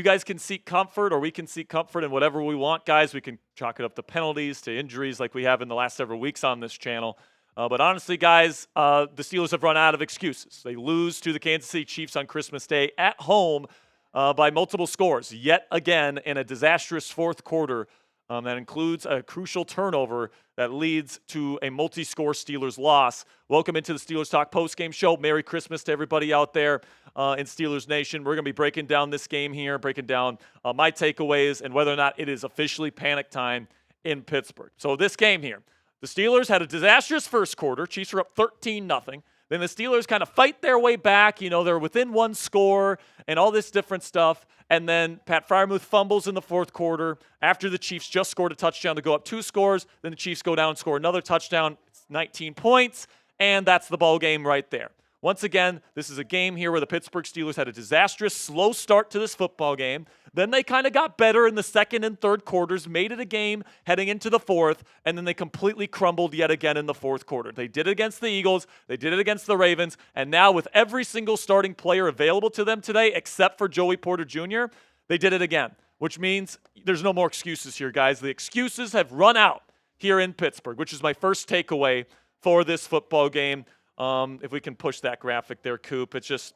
You guys can seek comfort, or we can seek comfort in whatever we want, guys. We can chalk it up to penalties, to injuries like we have in the last several weeks on this channel. But honestly, guys, the Steelers have run out of excuses. They lose to the Kansas City Chiefs on Christmas Day at home by multiple scores, yet again in a disastrous fourth quarter that includes a crucial turnover that leads to a multi-score Steelers loss. Welcome into the Steelers Talk postgame show. Merry Christmas to everybody out there in Steelers Nation. We're going to be breaking down this game here, breaking down my takeaways and whether or not it is officially panic time in Pittsburgh. So this game here, the Steelers had a disastrous first quarter. Chiefs were up 13-0. Then the Steelers kind of fight their way back. They're within one score and all this different stuff. And then Pat Freiermuth fumbles in the fourth quarter after the Chiefs just scored a touchdown to go up 2 scores. Then the Chiefs go down and score another touchdown. It's 19 points, and that's the ball game right there. Once again, this is a game here where the Pittsburgh Steelers had a disastrous, slow start to this football game. Then they kind of got better in the second and third quarters, made it a game heading into the fourth, and then they completely crumbled yet again in the fourth quarter. They did it against the Eagles, they did it against the Ravens, and now with every single starting player available to them today, except for Joey Porter Jr., they did it again, which means there's no more excuses here, guys. The excuses have run out here in Pittsburgh, which is my first takeaway for this football game. If we can push that graphic there, Coop. It's just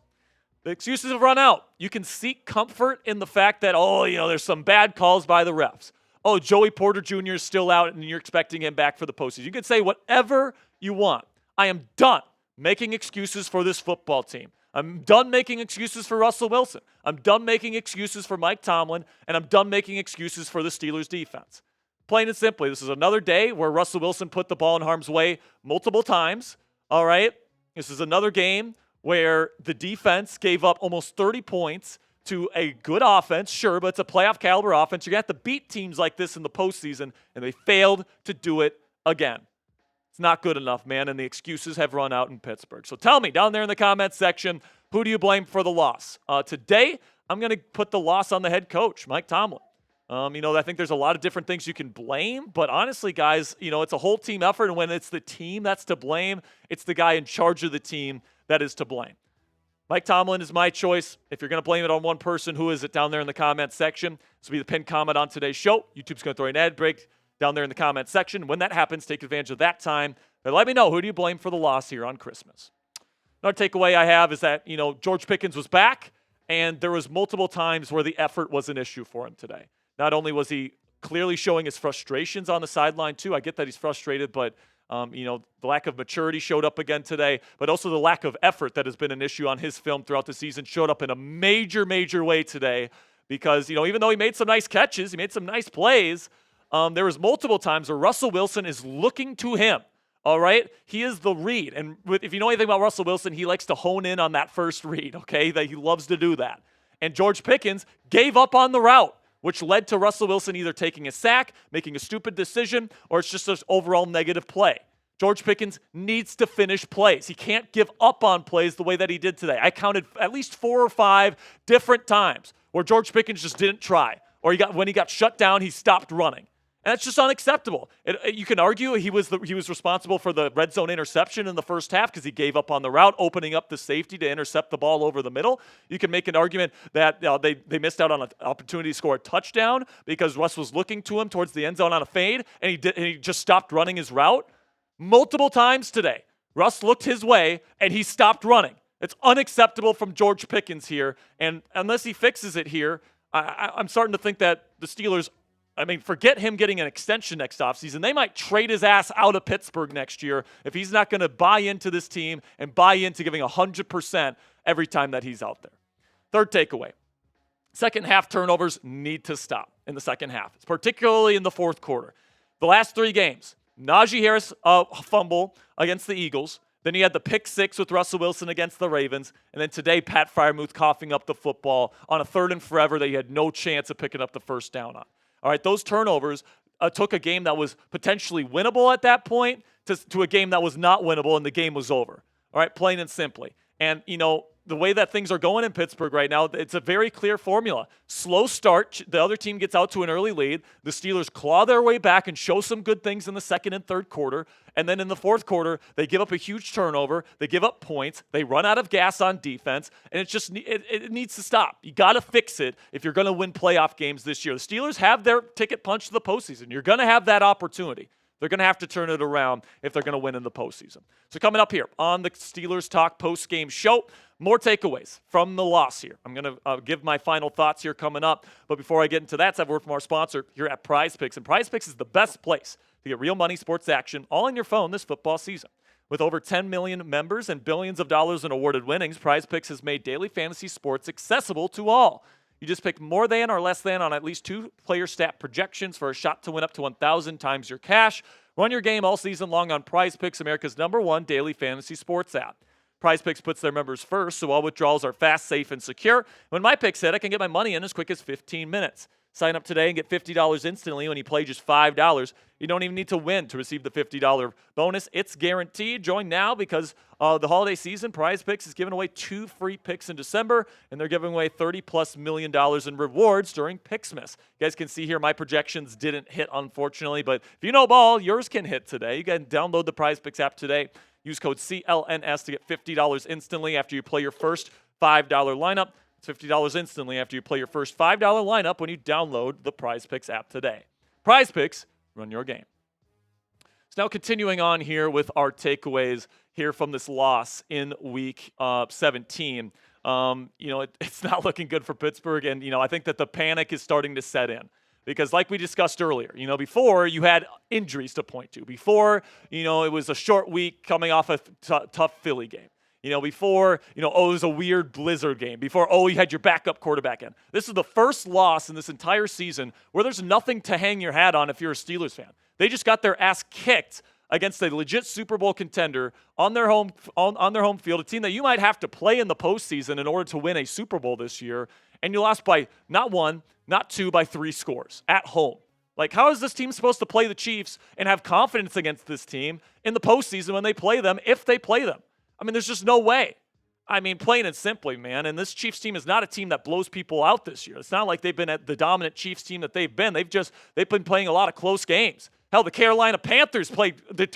the excuses have run out. You can seek comfort in the fact that, there's some bad calls by the refs. Oh, Joey Porter Jr. is still out and you're expecting him back for the postseason. You can say whatever you want. I am done making excuses for this football team. I'm done making excuses for Russell Wilson. I'm done making excuses for Mike Tomlin, and I'm done making excuses for the Steelers defense. Plain and simply, this is another day where Russell Wilson put the ball in harm's way multiple times. All right, this is another game where the defense gave up almost 30 points to a good offense. Sure, but it's a playoff caliber offense. You're going to have to beat teams like this in the postseason, and they failed to do it again. It's not good enough, man, and the excuses have run out in Pittsburgh. So tell me down there in the comments section, who do you blame for the loss? Today, I'm going to put the loss on the head coach, Mike Tomlin. I think there's a lot of different things you can blame, but honestly, guys, it's a whole team effort, and when it's the team that's to blame, it's the guy in charge of the team that is to blame. Mike Tomlin is my choice. If you're going to blame it on one person, who is it down there in the comments section? This will be the pinned comment on today's show. YouTube's going to throw an ad break down there in the comments section. When that happens, take advantage of that time. But let me know, who do you blame for the loss here on Christmas? Another takeaway I have is that, George Pickens was back, and there was multiple times where the effort was an issue for him today. Not only was he clearly showing his frustrations on the sideline, too. I get that he's frustrated, but, the lack of maturity showed up again today. But also the lack of effort that has been an issue on his film throughout the season showed up in a major, major way today. Because, even though he made some nice catches, he made some nice plays, there was multiple times where Russell Wilson is looking to him. All right? He is the read. And if you know anything about Russell Wilson, he likes to hone in on that first read, okay? That he loves to do that. And George Pickens gave up on the route, which led to Russell Wilson either taking a sack, making a stupid decision, or it's just an overall negative play. George Pickens needs to finish plays. He can't give up on plays the way that he did today. I counted at least 4 or 5 different times where George Pickens just didn't try, or when he got shut down, he stopped running. And that's just unacceptable. You can argue he was responsible for the red zone interception in the first half because he gave up on the route, opening up the safety to intercept the ball over the middle. You can make an argument that they missed out on an opportunity to score a touchdown because Russ was looking to him towards the end zone on a fade, and he just stopped running his route. Multiple times today, Russ looked his way, and he stopped running. It's unacceptable from George Pickens here, and unless he fixes it here, I'm starting to think that the Steelers, forget him getting an extension next offseason. They might trade his ass out of Pittsburgh next year if he's not going to buy into this team and buy into giving 100% every time that he's out there. Third takeaway. Second half turnovers need to stop in the second half. It's particularly in the fourth quarter. The last 3 games, Najee Harris fumble against the Eagles. Then you had the pick 6 with Russell Wilson against the Ravens. And then today, Pat Freiermuth coughing up the football on a 3rd and forever that he had no chance of picking up the first down on. All right, those turnovers took a game that was potentially winnable at that point to a game that was not winnable, and the game was over. All right, plain and simply. And, the way that things are going in Pittsburgh right now, it's a very clear formula. Slow start. The other team gets out to an early lead. The Steelers claw their way back and show some good things in the second and third quarter. And then in the fourth quarter, they give up a huge turnover. They give up points. They run out of gas on defense. And it needs to stop. You got to fix it if you're going to win playoff games this year. The Steelers have their ticket punched to the postseason. You're going to have that opportunity. They're going to have to turn it around if they're going to win in the postseason. So coming up here on the Steelers Talk postgame show, more takeaways from the loss here. I'm going to give my final thoughts here coming up. But before I get into that, let's have a word from our sponsor here at Prize Picks. And Prize Picks is the best place to get real money sports action all on your phone this football season. With over 10 million members and billions of dollars in awarded winnings, Prize Picks has made daily fantasy sports accessible to all. You just pick more than or less than on at least 2 player stat projections for a shot to win up to 1,000 times your cash. Run your game all season long on Prize Picks, America's #1 daily fantasy sports app. Prize Picks puts their members first, so all withdrawals are fast, safe, and secure. When my picks hit, I can get my money in as quick as 15 minutes. Sign up today and get $50 instantly when you play just $5. You don't even need to win to receive the $50 bonus. It's guaranteed. Join now because the holiday season, Prize Picks is giving away 2 free picks in December, and they're giving away $30+ million in rewards during Picksmas. You guys can see here my projections didn't hit, unfortunately, but if you know ball, yours can hit today. You can download the Prize Picks app today. Use code CLNS to get $50 instantly after you play your first $5 lineup. It's $50 instantly after you play your first $5 lineup when you download the Prize Picks app today. Prize Picks, run your game. So now continuing on here with our takeaways here from this loss in Week 17. It's not looking good for Pittsburgh, and I think that the panic is starting to set in. Because like we discussed earlier, before you had injuries to point to. Before, it was a short week coming off a tough Philly game. Before, it was a weird blizzard game. Before, you had your backup quarterback in. This is the first loss in this entire season where there's nothing to hang your hat on if you're a Steelers fan. They just got their ass kicked against a legit Super Bowl contender on their home field, a team that you might have to play in the postseason in order to win a Super Bowl this year, and you lost by not 1, not 2, by 3 scores at home. Like, how is this team supposed to play the Chiefs and have confidence against this team in the postseason when they play them, if they play them? I mean, there's just no way. I mean, plain and simply, man. And this Chiefs team is not a team that blows people out this year. It's not like they've been at the dominant Chiefs team that they've been. They've been playing a lot of close games. Hell, the Carolina Panthers played the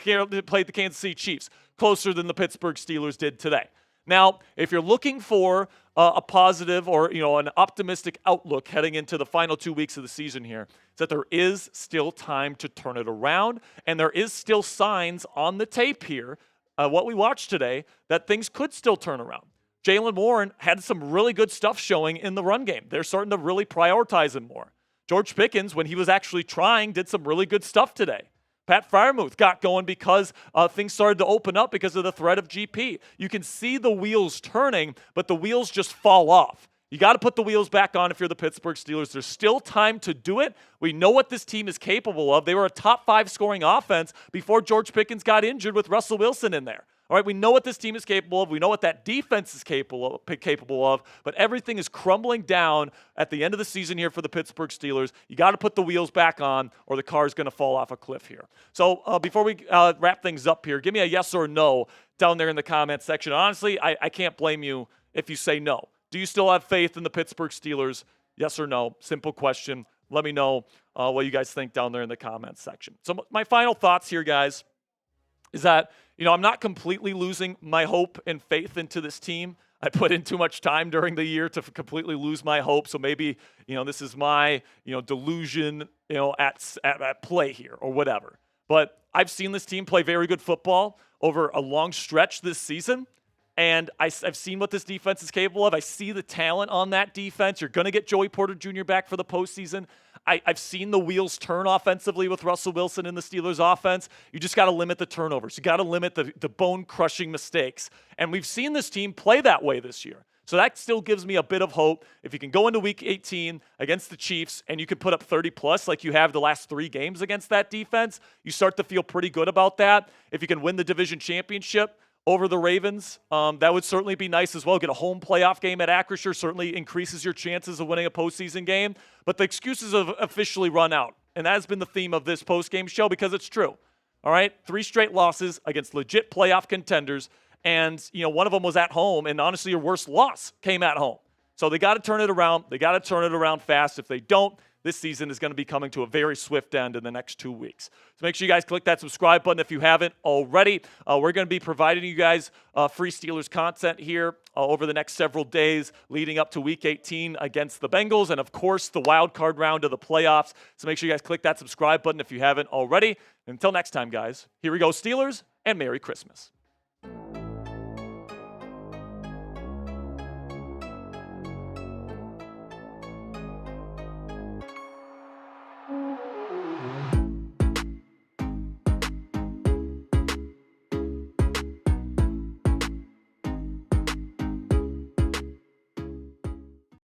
Kansas City Chiefs closer than the Pittsburgh Steelers did today. Now, if you're looking for a positive or an optimistic outlook heading into the final 2 weeks of the season here, it's that there is still time to turn it around, and there is still signs on the tape here. What we watched today, that things could still turn around. Jaylen Warren had some really good stuff showing in the run game. They're starting to really prioritize him more. George Pickens, when he was actually trying, did some really good stuff today. Pat Freiermuth got going because things started to open up because of the threat of GP. You can see the wheels turning, but the wheels just fall off. You got to put the wheels back on if you're the Pittsburgh Steelers. There's still time to do it. We know what this team is capable of. They were a top 5 scoring offense before George Pickens got injured with Russell Wilson in there. All right, we know what this team is capable of. We know what that defense is capable of, but everything is crumbling down at the end of the season here for the Pittsburgh Steelers. You got to put the wheels back on or the car is going to fall off a cliff here. So before we wrap things up here, give me a yes or no down there in the comment section. Honestly, I can't blame you if you say no. Do you still have faith in the Pittsburgh Steelers? Yes or no? Simple question. Let me know what you guys think down there in the comments section. So my final thoughts here, guys, is that, I'm not completely losing my hope and faith into this team. I put in too much time during the year to completely lose my hope. So maybe, this is my, delusion, at play here or whatever. But I've seen this team play very good football over a long stretch this season. And I've seen what this defense is capable of. I see the talent on that defense. You're going to get Joey Porter Jr. back for the postseason. I've seen the wheels turn offensively with Russell Wilson in the Steelers offense. You just got to limit the turnovers. You got to limit the bone-crushing mistakes. And we've seen this team play that way this year. So that still gives me a bit of hope. If you can go into Week 18 against the Chiefs and you can put up 30+ like you have the last 3 games against that defense, you start to feel pretty good about that. If you can win the division championship over the Ravens, that would certainly be nice as well. Get a home playoff game at Acrisure certainly increases your chances of winning a postseason game. But the excuses have officially run out. And that has been the theme of this postgame show because it's true. All right, 3 straight losses against legit playoff contenders. And, one of them was at home, and honestly, your worst loss came at home. So they got to turn it around. They got to turn it around fast. If they don't, this season is going to be coming to a very swift end in the next 2 weeks. So make sure you guys click that subscribe button if you haven't already. We're going to be providing you guys free Steelers content here over the next several days leading up to Week 18 against the Bengals and, of course, the wild card round of the playoffs. So make sure you guys click that subscribe button if you haven't already. Until next time, guys, here we go, Steelers, and Merry Christmas.